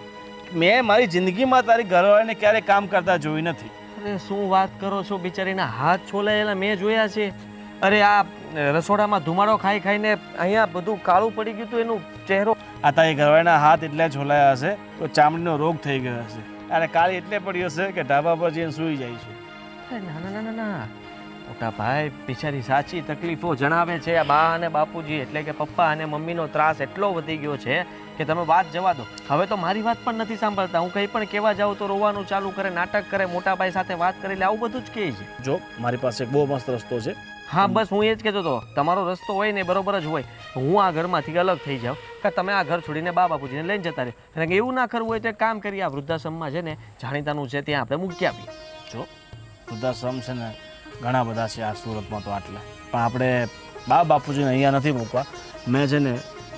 મેં મારી જિંદગીમાં તારી ઘરવાળીને ક્યારેય કામ કરતા જોઈ નથી. અરે શું વાત કરો છો? બિચારીના હાથ છોલાયેલા મેં જોયા છે. અરે આ રસોડામાં ધુમાડો ખાઈને અહીંયા બધું કાળું પડી ગયું હતું એનું ચહેરો. આ તારી ઘરવાળીના હાથ એટલે છોલાયા હશે તો ચામડીનો રોગ થઈ ગયો હશે, અને કાળી એટલે પડી હશે કે ઢાબા પર જઈને સૂઈ જાય છે. ના ના ના ના મોટા ભાઈ, બિચારી સાચી તકલીફો જણાવે છે. આ બા અને બાપુજી એટલે કે પપ્પા અને મમ્મીનો ત્રાસ એટલો વધી ગયો છે કે તમે વાત જવા દો. હવે તો મારી વાત પણ નથી સાંભળતા. હું કંઈ પણ કહેવા જાઉં તો રોવાનું ચાલુ કરે, નાટક કરે, મોટા ભાઈ સાથે વાત કરી લે, આવું બધું જ કહે છે. જો મારી પાસે એક બહુ મસ્ત રસ્તો છે. હા, બસ હું એ જ કહેતો હતો, તમારો રસ્તો હોય ને બરોબર જ હોય. હું આ ઘરમાંથી અલગ થઈ જાઉં કે તમે આ ઘર છોડીને બા બાપુજીને લઈને જતા રહે. અને એવું ના કરવું હોય તો એક કામ કરીએ, આ વૃદ્ધાશ્રમમાં છે ને જાણીતાનું છે ત્યાં આપણે મૂકી આપીએ. જો વૃદ્ધાશ્રમ છે ને ઘણા બધા છે આ સુરતમાં તો, આટલા પણ આપણે બા બાપુજીને અહીંયા નથી મૂકવા. મેં છે ને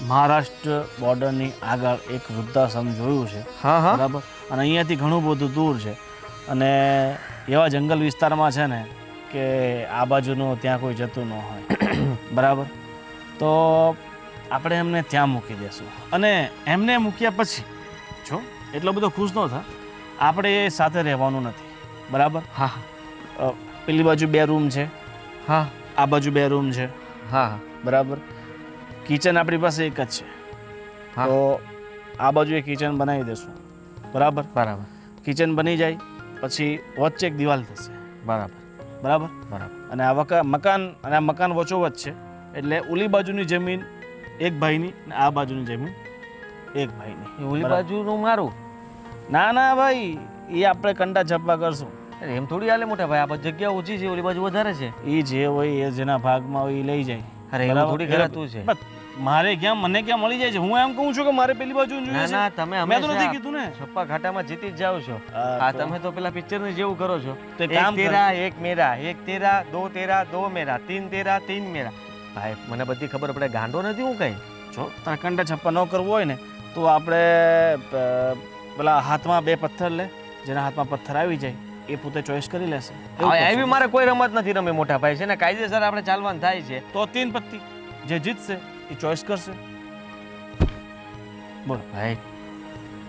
મહારાષ્ટ્ર બોર્ડરની આગળ એક વૃદ્ધાશ્રમ જોયું છે. હા હા, બરાબર. અને અહીંયાથી ઘણું બધું દૂર છે, અને એવા જંગલ વિસ્તારમાં છે ને કે આ બાજુનું ત્યાં કોઈ જતું ન હોય બરાબર, તો આપણે એમને ત્યાં મૂકી દઈશું. અને એમને મૂક્યા પછી જો એટલો બધો ખુશ ન થા, આપણે એ સાથે રહેવાનું નથી બરાબર. હા પેલી બાજુ 2 રૂમ છે, હા આ બાજુ 2 રૂમ છે હા બરાબર. કિચન આપણી પાસે એક જ છે, હા. તો આ બાજુ એક કિચન બનાવી દઈશું બરાબર. બરાબર કિચન બની જાય પછી વચ્ચે એક દિવાલ થશે બરાબર બરાબર. બરાબર. અને આ મકાન અને આ મકાન વચ્ચોવચ્ચ છે, એટલે ઓલી બાજુની જમીન એક ભાઈની અને આ બાજુની જમીન એક ભાઈની. એ ઓલી બરાબર. બાજુનું મારું. ના ના ભાઈ, એ આપણે કંટા છપ્પા કરશું. અરે એમ થોડી હાલે મોટા ભાઈ, આ બધી જગ્યા ઓછી છે, ઓલી બાજુ વધારે છે. એ જે હોય એ જેના ભાગમાં હોય એ લઈ જાય. અરે એવું બરાબર? થોડી કરાતું છે. બસ મારે ક્યાં મને ક્યાં મળી જાય છે? હું એમ કહું છું કે મારે પેલી બાજુ જોઈએ ના છે. ના, તમે મેં તો નથી હંમેશા કીધું ને. છપ્પા ઘાટામાં જીતી જ જાઓ છો. હા, આ તો- તમે તો પેલા પિક્ચર ને જેવું કરો છો. તો એક એક કામ કર. તેરા એક મેરા, એક તેરા દો તેરા દો મેરા, તીન તેરા તીન મેરા. ભાઈ મને બધી ખબર પડે, ગાંડો નથી હું કઈ. જો તારે કંટા છપ્પા ન કરવું હોય ને તો આપણે પેલા હાથમાં 2 પથ્થર લે, જેના હાથમાં પથ્થર આવી જાય એ પોતે ચોઈસ કરી લેશે. એવું આવી કરશું. મારે કોઈ રમત નથી રમે મોટા ભાઈ, છે ને કાયદેસર આપણે ચાલવાનું થાય છે. તો 3 પત્તી જે જીતશે એ ચોઈસ કરશે. બોલો. ભાઈ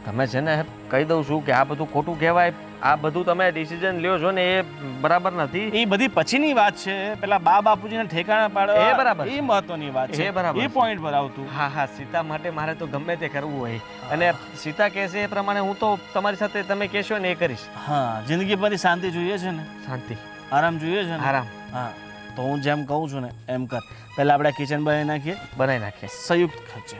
તમે છે ને કહી દઉં છું કે આ બધું ખોટું કહેવાય. આ બધું તમે ડિસિઝન લ્યો છો ને એ બરાબર નથી. એ બધી પછીની વાત છે, પેલા બા બાપુજીને ઠેકાણા પાડવા એ બરાબર. એ મહત્વની વાત છે. એ બરાબર એ છે. પોઈન્ટ પર આવતું. હા હા, સીતા માટે મારે તો ગમે તે કરવું હોય, અને સીતા કહેશે એ પ્રમાણે હું તો તમારી સાથે તમે કહેશો ને એ કરીશ. હા, જિંદગી બધી શાંતિ જોઈએ છે ને, શાંતિ, આરામ જોઈએ છે ને. આરામ હા, તો હું જેમ કહું છું ને એમ કર. પહેલા આપણે કિચન બનાવી નાખીએ બનાવી નાખીએ. સંયુક્ત ખર્ચે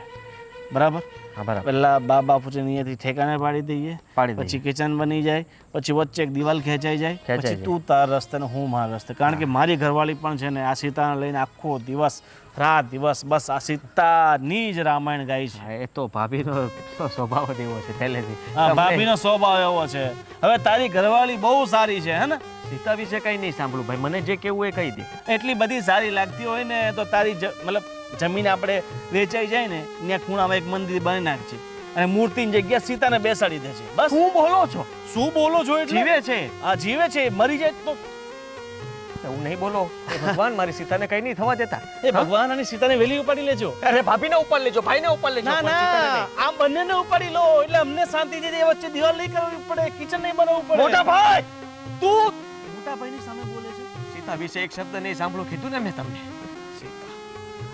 બરાબર. હા બરાબર, પહેલા બા બાપુજી અહીંયાથી ઠેકાણે પાડી દઈએ, પાડી દઈએ. પછી કિચન બની જાય, પછી વચ્ચે એક દિવાલ ખેંચાઈ જાય, ખેંચાઈ પછી જાય. તું તાર રસ્તે ને હું મારા રસ્તે. કારણ કે મારી ઘરવાળી પણ છે ને આ સીતાને લઈને આખો દિવસ રાત દિવસ બસ આ સીતાની જ રામાયણ ગાય છે. હા, એ તો ભાભીનો તો સ્વભાવ જ એવો છે પહેલેથી. હા, તમને ભાભીનો સ્વભાવ એવો છે. હવે તારી ઘરવાળી બહુ સારી છે હે ને, સીતા વિશે કઈ નહીં સાંભળું ભાઈ, મને જે કેવું એ કહી દે. એટલી બધી સારી લાગતી હોય ને તો તારી મતલબ જમીન આપણે વેચાઈ જાય ને ત્યાં ખૂણામાં એક મંદિર બનાવી નાખશે અને મૂર્તિની જગ્યા સીતાને બેસાડી દે છે. બસ. શું બોલો છો? શું બોલો છો એટલે? જીવે છે હા, જીવે છે. મરી જાય તો એવું નહીં બોલો. એ ભગવાન મારી સીતાને કઈ નહીં થવા દેતા. એ ભગવાન અને સીતાને વેલી ઉપાડી લેજો. અરે ભાભીને ઉપર લેજો, ભાઈને ઉપર લેજો, ના પણ સીતાને ના, નહીં. આમ બંનેને ઉપાડી લો એટલે અમને શાંતિ છે. એ વચ્ચે દિવાલ નહીં કરવી પડે, કિચન નહીં બનાવવું પડે. મોટા ભાઈ, તું મોટા ભાઈની સામે બોલે છે. સીતા વિશે એક શબ્દ નહીં સાંભળું કીધું ને મેં તમને.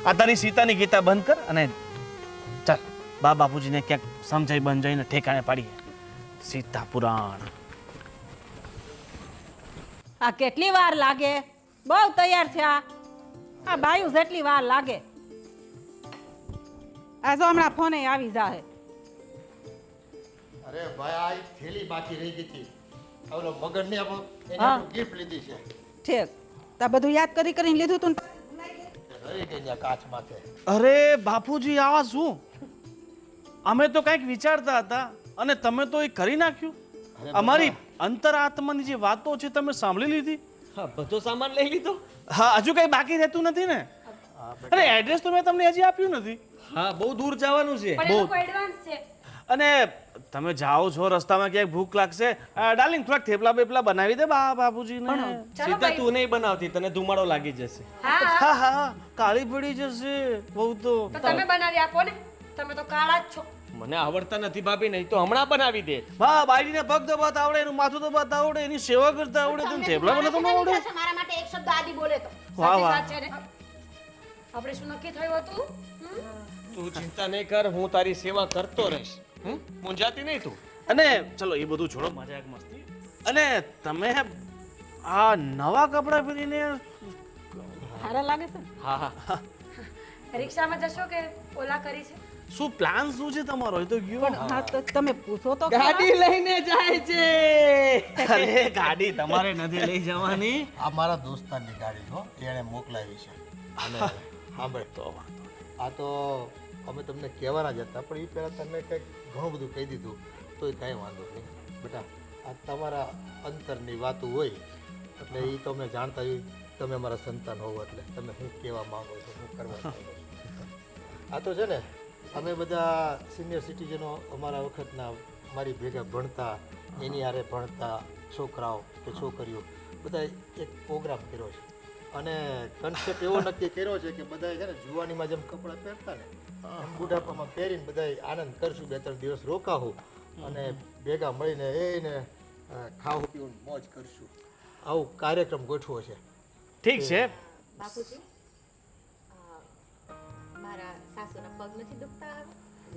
આ તારી સીતાની ગીતા બંધ કર અને ચાલ બા બાપુજીને ક્યાંક સમજાઈ બંજાઈને ઠેકાણે પાડીએ. સીતા પુરાણ. આ કેટલી વાર લાગે? બહુ તૈયાર થયા. આ બાયું જેટલી વાર લાગે. આ જો હમણાં ફોને આવી જાહે. અરે ભાઈ આ એક થેલી બાકી રહી ગઈ હતી, ઓલો મગન ને હા. ગિફ્ટ લીધી છે, ઠીક. તા બધું યાદ કરી કરીને લીધું તું ને? રહી ગઈ ત્યાં કાચ માથે. અરે બાપુજી આ શું? અમે તો કંઈક વિચારતા હતા અને તમે તો એ કરી નાખ્યું. અમારી અંતરાત્માની જે વાતો છે તમે સાંભળી લીધી. હા, બધો સામાન લઈ લીધો. હા, હજુ કઈ બાકી રહેતું નથી ને? અરે એડ્રેસ તો મેં તમને હજી આપ્યું નથી. હા, બહુ દૂર જવાનું છે. પણ એ લોકો એડવાન્સ છે. અને તમે જાઓ છો રસ્તામાં ક્યાંક ભૂખ લાગશે, ડાર્લિંગ થોડાક થેપલા બેપલા બનાવી દે બા બાપુજીને. ચાલો સીતા ભાઈ. તું નહીં બનાવતી, તને ધુમાડો લાગી જશે. હા હા હા, કાળી પડી જશે બહુ તો. તો તમે બનાવી આપો ને, તમે તો કાળા જ છો. મને આવડતા નથી ભાભી, નહીં તો હમણાં બનાવી દે. હા, બાયડીને પગ દબાતા આવડે, એનું માથું દબાતા આવડે, એની સેવા કરતા આવડે, તને થેપલા બનાવતા ન આવડે? મારા માટે એક શબ્દ આદિ બોલે તો વાહ સાચી વાહ. વાત છે ને. આપણે શું નક્કી થયું હતું? તું ચિંતા નહીં કર, હું તારી સેવા કરતો રહીશ. મૂંઝાતી નહીં તું. અને ચલો એ બધું છોડો, મજાક મસ્તી. અને તમે આ નવા કપડાં પહેરીને સારા લાગે છે? હા હા, રિક્ષામાં જશો કે ઓલા કરી છે? શું પ્લાન શું છે તમારો? એ તો ગયો. હા તો તમે પૂછો તો ખરા. ગાડી લઈને જાય છે. અરે ગાડી તમારે નથી લઈ જવાની. આ મારા દોસ્તારની ગાડી હો, એણે મોકલાવી છે. અને સાંભળ તો આ તો અમે તમને કહેવાના જ હતા, પણ એ પહેલાં તમે કંઈક ઘણું બધું કહી દીધું તો એ કાંઈ વાંધો નહીં બેટા. આ તમારા અંતરની વાતો હોય એટલે એ તો અમે જાણતા હોય, તમે અમારા સંતાન હોવ એટલે તમે શું કહેવા માંગો છો, શું કરવા માંગો છો. આ તો છે ને અમે બધા સિનિયર સિટીઝનો અમારા વખતના મારી ભેગા ભણતા, એની હારે ભણતા છોકરાઓ કે છોકરીઓ બધા એક પ્રોગ્રામ કર્યો છે અને કન્સેપ્ટ એવો નક્કી કર્યો છે કે બધા છે ને જુવાનીમાં જેમ કપડાં પહેરતા ને એમ બુઢાપામાં પહેરીને બધા આનંદ કરશું, 2-3 દિવસ રોકાવું અને ભેગા મળીને એને ખાવું પીવું મોજ કરશું. આવું કાર્યક્રમ ગોઠવો છે. ઠીક છે. બાપુજી મારા સાસુના પગ નથી દુખતા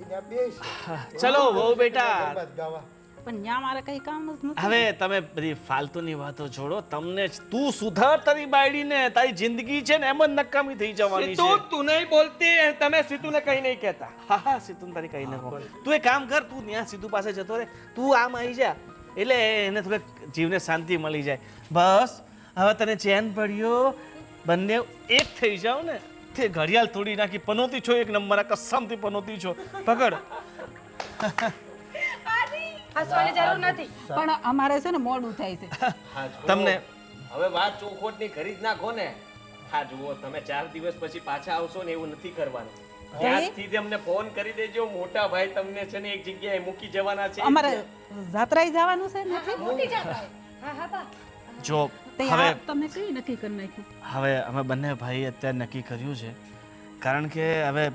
એને આ બે છે. ચલો વહુ બેટા, ગરબા ગાવા. પણ ત્યાં મારે કંઈ કામ જ નથી. હવે તમે બધી ફાલતુની વાતો છોડો. તમને તું સુધાર તારી બાયડીને, તારી જિંદગી છે ને એમ જ નકામી થઈ જવાની છે. તું નહીં બોલતી, તમે સીતુને કઈ નહીં કહેતા. હા હા સીતું તારી કઈ ન કહો. તું એક કામ કર, તું ત્યાં સીધું પાસે જતો રહે, તું આમ આવી જા એટલે એને થોડેક જીવને શાંતિ મળી જાય. બસ હવે તને ચેન પડ્યો, બંને એક થઈ જાવ ને તે ઘડિયાળ તોડી નાખી. પનોતી છો એક નંબર, કસમથી પનોતી છો. પકડ. હસવાની જરૂર નથી. પણ અમારે છે ને મોડું થાય છે. તમને હવે વાત ચોખોટની કરી જ નાખો ને. હા જુઓ, તમે 4 દિવસ પછી પાછા આવશો ને એવું નથી કરવાનું. ત્યાંથી જ અમને ફોન કરી દેજો. મોટા ભાઈ તમને છે ને એક જગ્યાએ મૂકી જવાના છે. અમારે જાત્રાએ જવાનું છે નથી? મોટી જાત હા હા બા જો તે હવે આ તમે કઈ નક્કી કરી નાખ્યું? હવે અમે બંને ભાઈ અત્યારે નક્કી કર્યું છે, કારણ કે હવે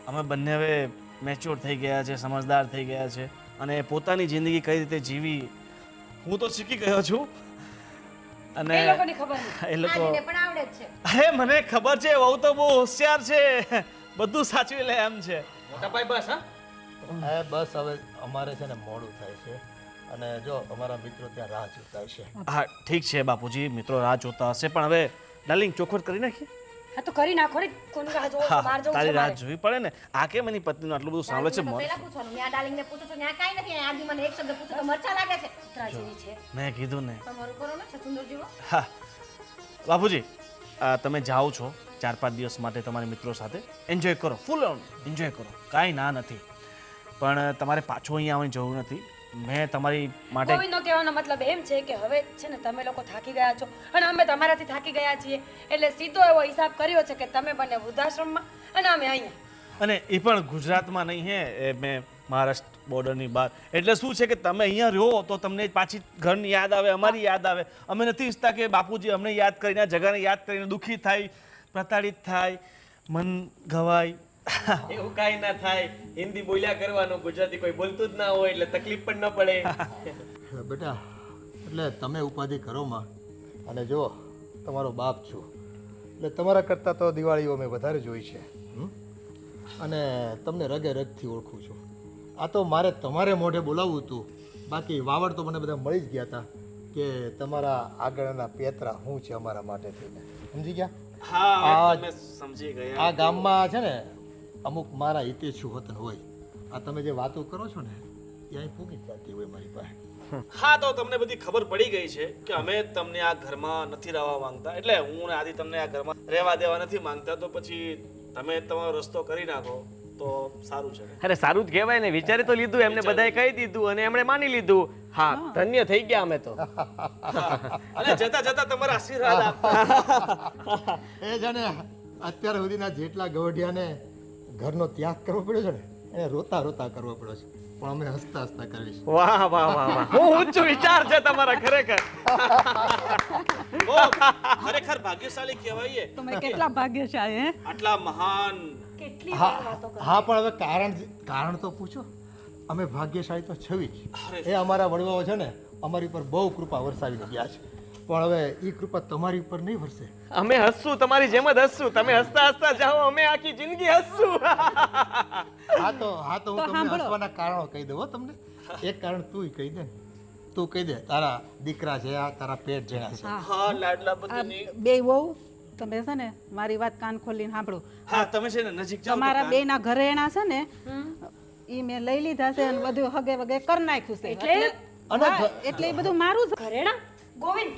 અમે બંને હવે મેચ્યોર થઈ ગયા છે, સમજદાર થઈ ગયા છે અને પોતાની જિંદગી કઈ રીતે જીવી હું તો શીખી ગયો છું. અને એ લોકોની ખબર નથી. એ લોકો આદિને પણ આવડે જ છે. અરે મને ખબર છે, વહુ તો બહુ હોશિયાર છે, બધું સાચવી લે એમ છે. મોટા ભાઈ બસ હા. હા બસ હવે અમારે છે ને મોડું થાય છે અને જો અમારા મિત્રો ત્યાં રાહ જોતા છે. હા ઠીક છે બાપુજી, મિત્રો રાહ જોતા હશે, પણ હવે ડાર્લિંગ ચોખવટ કરી નાખીએ. હા તો કરી નાખો ને. કોની રાહ જોવો છો? હા બહાર જવું તારી છે રાહ મારે. જોવી પડે ને. આ કે એની પત્નીનું આટલું બધું સાંભળે છે. પહેલા પૂછવાનું, મેં આ ડાર્લિંગને પૂછું છું, ત્યાં કાંઈ નથી. આદિ મને એક શબ્દ પૂછું તો મરચા લાગે છે. કૂતરા જેવી છે. મેં કીધું ને. તમારું કરો ને છછુંદર જેવો. હા બાપુજી, તમે જાઓ છો 4-5 દિવસ માટે તમારા મિત્રો સાથે, એન્જોય કરો, ફૂલ ઓન એન્જોય કરો, કાંઈ ના નથી. પણ તમારે પાછું અહીંયા આવવાની જરૂર નથી. મેં તમારી માટે ગોવિંદનો કહેવાનો મતલબ એમ છે કે હવે છે ને તમે લોકો થાકી ગયા છો અને અમે તમારાથી થાકી ગયા છીએ, એટલે સીધો એવો હિસાબ કર્યો છે કે તમે બંને વૃદ્ધાશ્રમમાં અને અમે અહીંયા. અને એ પણ ગુજરાતમાં નહીં હે, એ મેં મહારાષ્ટ્ર બોર્ડરની બહાર. એટલે શું છે કે તમે અહીંયા રહો તો તમને પાછી ઘરની યાદ આવે, અમારી યાદ આવે. અમે નથી ઈચ્છતા કે બાપુજી અમને યાદ કરીને, આ જગાને યાદ કરીને દુઃખી થાય, પ્રતાડિત થાય, મન ગવાય. એવું કાંઈ ના થાય. હિન્દી બોલ્યા કરવાનું, ગુજરાતી કોઈ બોલતું જ ના હોય એટલે તકલીફ પણ ન પડે. બેટા એટલે તમે ઉપાધિ કરો માં, અને જો તમારો બાપ છું એટલે તમારા કરતાં તો દિવાળીઓ મેં વધારે જોઈ છે. અને તમને રગે રગથી ઓળખું છું. આ તો મારે તમારે મોઢે બોલાવવું હતું, બાકી વાવડ તો મને બધા મળી જ ગયા હતા કે તમારા આગળના પેતરા શું છે અમારા માટે થઈને. સમજી ગયા? હા તમે સમજી ગયા. આ ગામમાં છે ને અમુક મારા હિતેચ્છુ વતન હોય. આ તમે જે વાતો કરો છો ને એ અહીં પૂગી જ જતી હોય મારી પાસે. હા તો તમને બધી ખબર પડી ગઈ છે કે અમે તમને આ ઘરમાં નથી રહેવા માંગતા, એટલે હું ને આદિ તમને આ ઘરમાં રહેવા દેવા નથી માંગતા. તો પછી તમે તમારો રસ્તો કરી નાખો તો સારું છે. અરે સારું જ કહેવાય ને. વિચારી તો લીધું, એમને બધાએ કહી દીધું અને એમણે માની લીધું. હા ધન્ય થઈ ગયા અમે તો. અને જતા જતા તમારા આશીર્વાદ આપતા. એ જાણે અત્યાર સુધીના જેટલા ગવઢિયાને ઘરનો ત્યાગ કરવો પડ્યો છે ને એને રોતા રોતા કરવો પડ્યો છે, પણ અમે હસતા હસતા કરીશું. વાહ વાહ વાહ વાહ, હું ઊંચું વિચાર છે તમારા ખરેખર. બહુ ખરેખર ભાગ્યશાળી કહેવાય. તમે કેટલા ભાગ્યશાળી હે? આટલા મહાન. કેટલી વાર વાતો કરો. હા પણ હવે કારણ તો પૂછો. અમે ભાગ્યશાળી તો છવી જ. એ અમારા વડવાઓ છે ને અમારી પર બહુ કૃપા વરસાવીને ગયા છે, પણ હવે એ કૃપા તમારી ઉપર નહીં વરસે. અમે હસશું, તમારી જેમ જ હસશું. તમે હસતા હસતા જાઓ, અમે આખી જિંદગી હસશું. હા તો હું તમને હસવાના કારણો કહી દઉં હો તમને. એક કારણ તું કહી દે ને. તું કહી દે, તારા દીકરા છે, આ તારા પેટ જેના છે. હા લાડલા બધાની. બે વહુ તમે છે ને મારી વાત કાન ખોલીને સાંભળો. હા તમે છે ને નજીક જાઓ. તમારા બે ના ઘરેણા છે ને ઈ મેં લઈ લીધા છે અને બધું હગે વગે કરી નાખ્યું છે. એટલે એ બધું મારું જ. ઘરેણા ગોવિંદ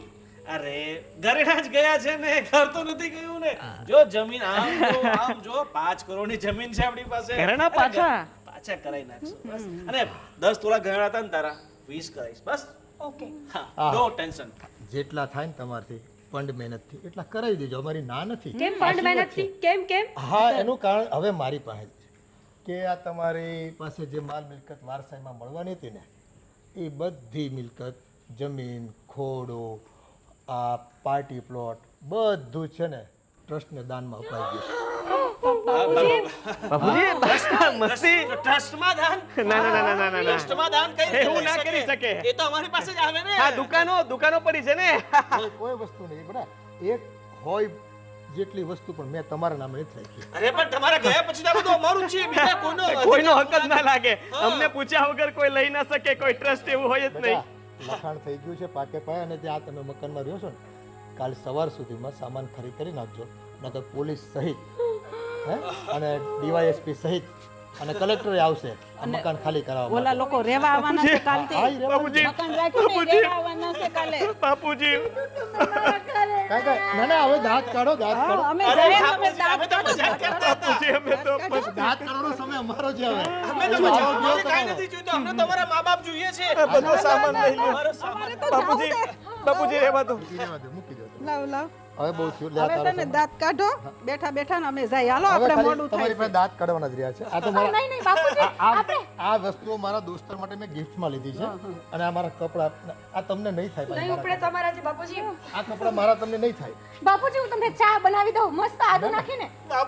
અરે ઘરેણા જ ગયા છે ને, ઘર તો નથી ગયું ને. જો જમીન આમ જો 5 કરોડની જમીન છે આપણી પાસે. ઘરેણા પાછા કરાઈ નાખશું બસ. અને 10 તોલા ઘરેણા હતા ને તારા 20 કરાઈશ બસ. ઓકે હા નો ટેન્શન. જેટલા થાય ને તમારથી પંડ મહેનતથી એટલા કરાવી દેજો, અમારી ના નથી. કેમ પંડ મહેનતથી? કેમ હા એનું કારણ હવે મારી પાસે જ છે કે આ તમારી પાસે જે માલ મિલકત વારસાઈમાં મળવાની હતી ને એ બધી મિલકત, જમીન, ખોડો, આ પાર્ટી પ્લોટ બધું છે ને ટ્રસ્ટને દાનમાં અપાઈ ગયું બાપુજી મસ્તી ટ્રસ્ટમાં દાન ના ના ના ના ના ના ટ્રસ્ટમાં દાન કઈ રીતે એવું ના થઈ કરી શકે. એ તો અમારી પાસે જ આવે ને હા દુકાનો પડી છે ને કોઈ વસ્તુ નહીં બરા એક હોય જેટલી વસ્તુ પણ મેં તમારા નામે નથી રાખી અરે પણ તમારા ગયા પછી તો આ બધું અમારું જ છે બીજા કોઈનો હક જ ના લાગે અમને પૂછ્યા વગર કોઈ લઈ ના શકે કોઈ ટ્રસ્ટ એવું હોય જ નહીં બેટા લખાણ થઈ ગયું છે પાકે પાય અને ત્યાં તમે મકાનમાં રહ્યો છો ને કાલ સવાર સુધીમાં સામાન ખરી કરી નાખજો નકર પોલીસ સહિત હે અને ડીવાયએસપી સહિત અને કલેક્ટર આવશે આ મકાન ખાલી કરાવવા ઓલા લોકો રેવા આવવાના છે કાલથી હા, ઈ રહેવાનું. બાપુજી મકાન રાખ્યું ને રેવા આવવાના છે કાલે બાપુજી કાંઈ ના ના હવે દાંત કાઢો દાંત કાઢો અમે જઈએ ને અમે દાંત કાઢો. બાપુજી અમે તો દાંત કાઢવાનો સમય અમારો જ આવે અમે તો આવો અમને ગયો કાંઈ તમારો. નથી જોઈતું અમને તમારા મા બાપ જોઈએ છે બધો સામાન લઈ લો અમારો સામાન બાપુજી રહેવા દો મૂકી દેવા દો, મૂકી દો લાવ લાવ હવે બહુ થયું લે હવે તારો તમે સમય. દાંત કાઢો બેઠા બેઠા ને અમે જાય હાલો હવે આપણે ખાલી મોડું તમારી થાય પાસે દાંત કાઢવાના જ રહ્યા છે આ તો મારા નહીં નહીં બાપુજી આ વસ્તુઓ મારા દોસ્તર માટે મેં ગિફ્ટમાં લીધી છે અને આ મારા કપડાં આ તમને નહીં થાય ભાઈ, નહીં ઉપડે મારા તમારાથી બાપુજી કપડાં. આ કપડાં મારા તમને નહીં થાય બાપુજી હું તમને ચા બનાવી દઉં મસ્ત આદુ નાખીને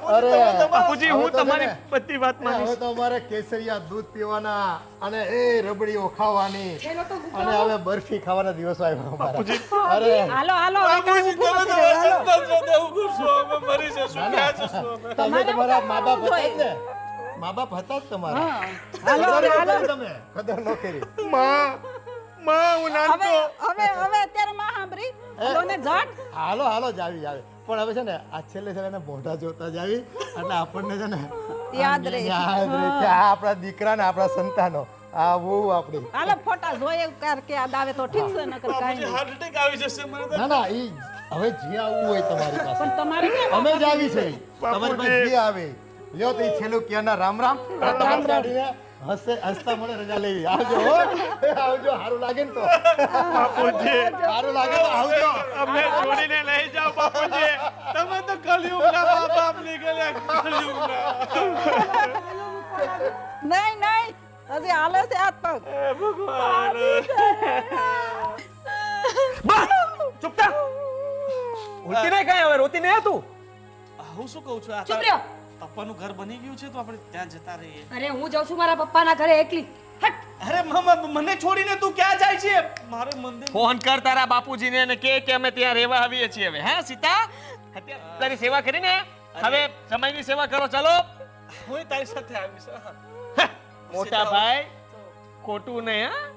અરે બાપુજી હવે હું તો છે તમારી ને, બધી વાત માનીશ હવે તો અમારે કેસરિયા દૂધ પીવાના અને એ રબડીઓ ખાવાની એનો તો અને હવે બરફી ખાવાના દિવસો આવ્યા અમારા. અરે હાલો હાલો હવે કાંઈ ઊભું નથી રહેવું, હાલો. મરી જશું ક્યાં જશું અમે તમે તમારા મા બાપ હતા જ ને મા બાપ હતા જ તમારા હાલો કદર ન હાલો કરી તમે કદર ન કરી હું નાનતો હવે અત્યારે માં સાંભળી હાલો ને જટ હાલો હાલો જ આવી આવે પણ હવે છે ને આ છેલ્લે છેલ્લે મોઢા જોતા જ આવી એટલે આપણને છે ને યાદ રહે. યાદ રહે કે આ આપણા દીકરા ને આપણા સંતાનો આ બહુ આપણી હાલો ફોટા જોઈએ કર કે યાદ આવે તો ઠીક છે નકર કાંઈ નહીં હાર્ટ એટેક આવી જશે મને તો ના ના ઈ હવે જે આવવું હોય તમારી પાસે પણ તમારે કેમ અમે જ આવી છે તમારી પાસે જે આવે લ્યો તો ઈ છેલ્લું ક્યાંના રામ રામ રામ કાઢીને હસતા મને રજા લેવી આવજો હો. આવજો સારું લાગે ને તો સારું લાગે તો આવજો અમને છોડીને લઈ જાઓ બાપુજી તમે તો કલયુગના મા બાપ નીકળ્યા કલયુગના નહીં નહીં હજી હાલે છે હાથ પગ બસ ચૂપ થા ઉલટી નહીં કાંઈ હવે રોતી નહીં તું હું શું કહું છું આ ચૂપ રહ્યો. પપ્પાનું ઘર બની ગયું છે તો આપણે ત્યાં જતા રહીએ અરે હું જાઉં છું મારા પપ્પાના ઘરે એકલી હટ અરે મને છોડીને તું ક્યાં જાય છે મારે મંદિર ફોન કર તારા બાપુજીને અને કે અમે ત્યાં રહેવા આવીએ છીએ હવે હે સીતા અત્યારે તારી સેવા કરીને હવે સમયની સેવા કરો ચાલો હું તારી સાથે આવીશ હા. મોટા ભાઈ ખોટું નહીં હા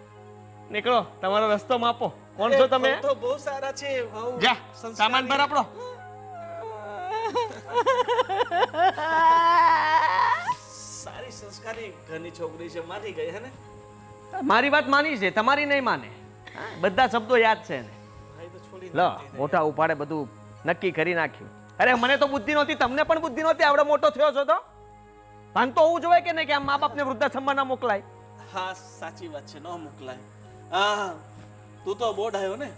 નીકળો તમારો રસ્તો માપો કોણ છો તમે તો બહુ સારા છે બહુ જા સંસ્કારી. સામાન પર આપણો સારી સંસ્કારી ઘરની છોકરી છે માની ગઈ હે ને મારી વાત માની છે તમારી નહીં માને હા, બધા શબ્દો યાદ છે ને ભાઈ તો છોડી લો મોટા ઉપાડે બધું નક્કી કરી નાખ્યું અરે મને તો બુદ્ધિ નહોતી તમને પણ બુદ્ધિ નહોતી આવડે મોટો થયો છો તો ભાન તો હોવું જોઈએ કે નહીં કે આમ મા બાપને વૃદ્ધાશ્રમમાં ના મોકલાય હા સાચી વાત છે ન મોકલાય હા તું તો બોર્ડ આવ્યો ને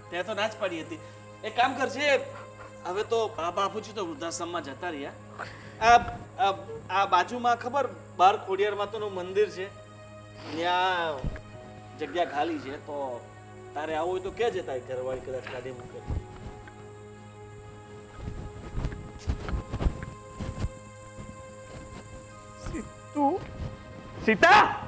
ત્યાં તો ના જ પાડી હતી એક કામ કરજે હવે તો બાપુજી તો વૃદ્ધાશ્રમમાં જતા રહ્યા આ બાજુમાં ખબર બાર ખોડિયાર માતાનું મંદિર છે ત્યાં જગ્યા ખાલી છે તો તારે આવું હોય તો કે જતા ઘરવાળી કદાચ ગાડી મૂકે સીતા